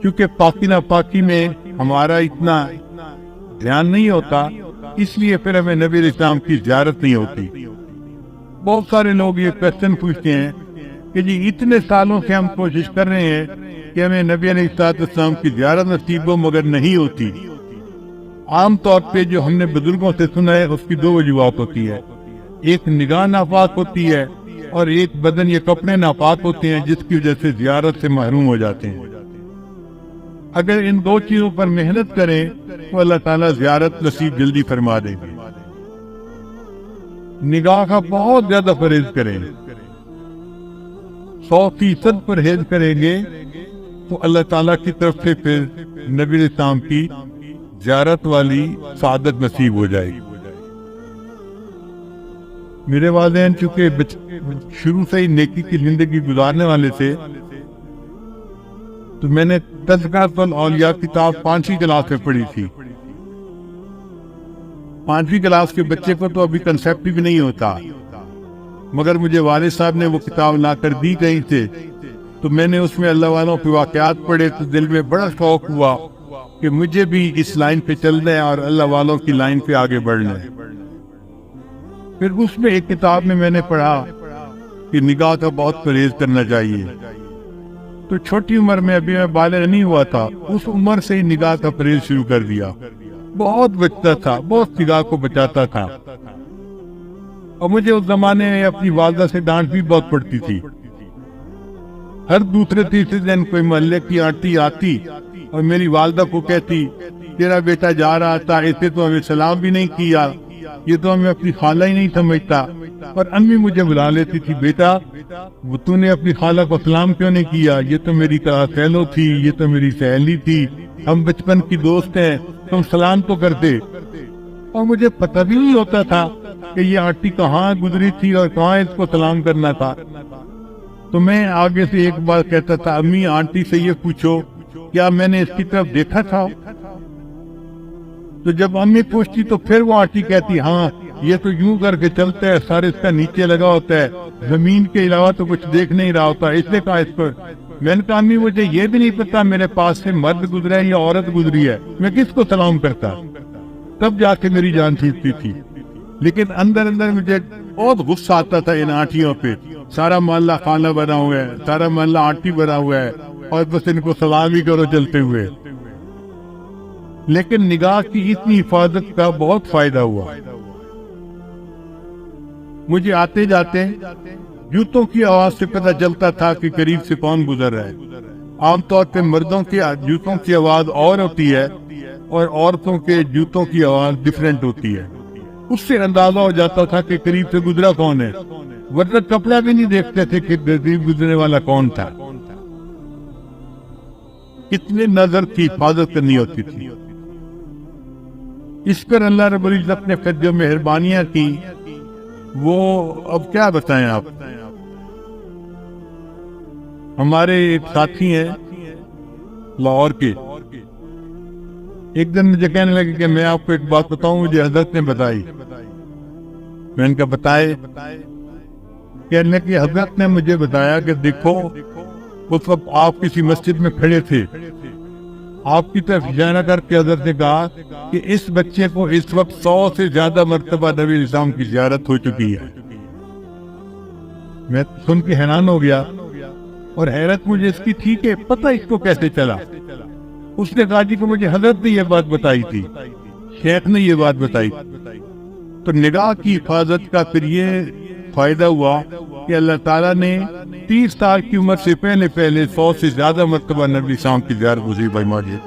کیونکہ پاکی ناپاکی میں ہمارا اتنا دھیان نہیں ہوتا، اس لیے پھر ہمیں نبی علیہ السلام کی زیارت نہیں ہوتی۔ بہت سارے لوگ یہ کویسچن پوچھتے ہیں کہ جی اتنے سالوں سے ہم کوشش کر رہے ہیں کہ ہمیں نبی علیہ السلام کی زیارت نصیب ہو، مگر نہیں ہوتی۔ عام طور پہ جو ہم نے بزرگوں سے سنا ہے اس کی دو وجوہات ہوتی ہے، ایک نگاہ ناپاک ہوتی ہے اور ایک بدن یا کپڑے ناپاک ہوتے ہیں جس کی وجہ سے زیارت سے محروم ہو جاتے ہیں۔ اگر ان دو چیزوں پر محنت کریں تو اللہ تعالیٰ زیارت نصیب جلدی فرما دیں گے۔ نگاہ کا بہت زیادہ پرہیز کریں، 100% پرہیز کریں گے تو اللہ تعالیٰ کی طرف سے پھر نبی علیہ السلام کی زیارت والی سعادت نصیب ہو جائے گی۔ میرے والدین چونکہ شروع سے ہی نیکی کی زندگی گزارنے والے تھے، تو میں نے تذکرۃ الاولیاء کتاب 5ویں کلاس میں پڑھی تھی۔ 5ویں کلاس کے بچے کو تو ابھی کنسیپٹ بھی نہیں ہوتا، مگر مجھے والد صاحب نے وہ کتاب لا کر دی کہیں سے، تو میں نے اس میں اللہ والوں کے واقعات پڑھے تو دل میں بڑا شوق ہوا کہ مجھے بھی اس لائن پہ چلنا ہے اور اللہ والوں کی لائن پہ آگے بڑھنا ہے۔ پھر اس میں ایک کتاب میں نے پڑھا کہ نگاہ کا بہت پرہیز کرنا چاہیے، تو چھوٹی عمر میں ابھی میں بالغ نہیں ہوا تھا، اس عمر سے ہی نگاہ کا پرہیز شروع کر دیا۔ بہت بچتا تھا، بہت نگاہ کو بچاتا تھا، اور مجھے اس زمانے میں اپنی والدہ سے ڈانٹ بھی بہت پڑتی تھی۔ ہر دوسرے تیسرے دن کوئی محلے کی آنٹی آتی اور میری والدہ کو کہتی تیرا بیٹا جا رہا تھا، اسے تو ہمیں سلام بھی نہیں کیا، یہ تو ہمیں اپنی خالہ ہی نہیں سمجھتا۔ اور امی مجھے بلا لیتی تھی، بیٹا وہ تو نے اپنی خالہ کو سلام کیوں نہیں کیا، یہ تو میری سہیلو تھی، یہ تو میری سہیلی تھی، ہم بچپن کی دوست ہیں، تم سلام تو کرتے۔ اور مجھے پتہ بھی نہیں ہوتا تھا کہ یہ آنٹی کہاں گزری تھی اور کہاں اس کو سلام کرنا تھا۔ تو میں آگے سے ایک بار کہتا تھا، امی آنٹی سے یہ پوچھو کیا میں نے اس کی طرف دیکھا تھا؟ تو جب امی پوچھتی تو پھر وہ آنٹی کہتی ہاں یہ تو یوں کر کے چلتا ہے، سر اس کا نیچے لگا ہوتا ہے، زمین کے علاوہ تو کچھ دیکھ نہیں رہا ہوتا، اس نے کہا اس پر۔ میں نے کہا امی مجھے یہ بھی نہیں پتا میرے پاس سے مرد گزرا ہے یا عورت گزری ہے، میں کس کو سلام کرتا؟ تب جا کے میری جان چھوٹتی تھی۔ لیکن اندر اندر مجھے بہت غصہ آتا تھا ان آنٹیوں پہ، سارا محلہ خانہ بنا ہوا ہے، سارا محلہ آنٹی بنا ہوا ہے، اور بس ان کو سلام ہی کرو چلتے ہوئے۔ لیکن نگاہ کی اتنی حفاظت کا بہت فائدہ ہوا۔ مجھے آتے جاتے جوتوں کی آواز سے پتہ چلتا تھا کہ قریب سے کون گزر رہا ہے۔ عام طور پہ مردوں کے جوتوں کی آواز اور ہوتی ہے اور عورتوں کے جوتوں کی آواز ڈیفرنٹ ہوتی ہے، اس سے اندازہ ہو جاتا تھا کہ قریب سے گزرا کون ہے، ورنہ کپڑا بھی نہیں دیکھتے تھے کہ قریب گزرنے والا کون تھا۔ کتنے نظر کی حفاظت کرنی ہوتی تھی۔ اس پر اللہ رب العزت نے پھر جو مہربانیاں کی وہ اب کیا بتائیں آپ۔ ہمارے ایک ساتھی ہیں لاہور کے، ایک دن مجھے کہنے لگے کہ میں آپ کو ایک بات بتاؤں، مجھے حضرت نے بتائی۔ میں ان کا بتائے، کہنے کہ حضرت نے مجھے بتایا کہ دیکھو اس وقت آپ کسی مسجد میں کھڑے تھے، آپ کی طرف اشارہ کر کے حضرت نے کہا کہ اس بچے کو اس وقت 100 سے زیادہ مرتبہ نبی علیہ السلام کی زیارت ہو چکی ہے۔ میں سن کے حیران ہو گیا، اور حیرت مجھے اس کی تھی کہ پتہ اس کو کیسے چلا۔ اس نے کہا جی کہ مجھے حضرت نے یہ بات بتائی تھی، شیخ نے یہ بات بتائی۔ تو نگاہ کی حفاظت کا پھر یہ فائدہ ہوا کہ اللہ تعالیٰ نے 30 سال کی عمر سے پہلے 100 سے زیادہ مرتبہ نبی السلام کی زیارت نصیب فرمائی۔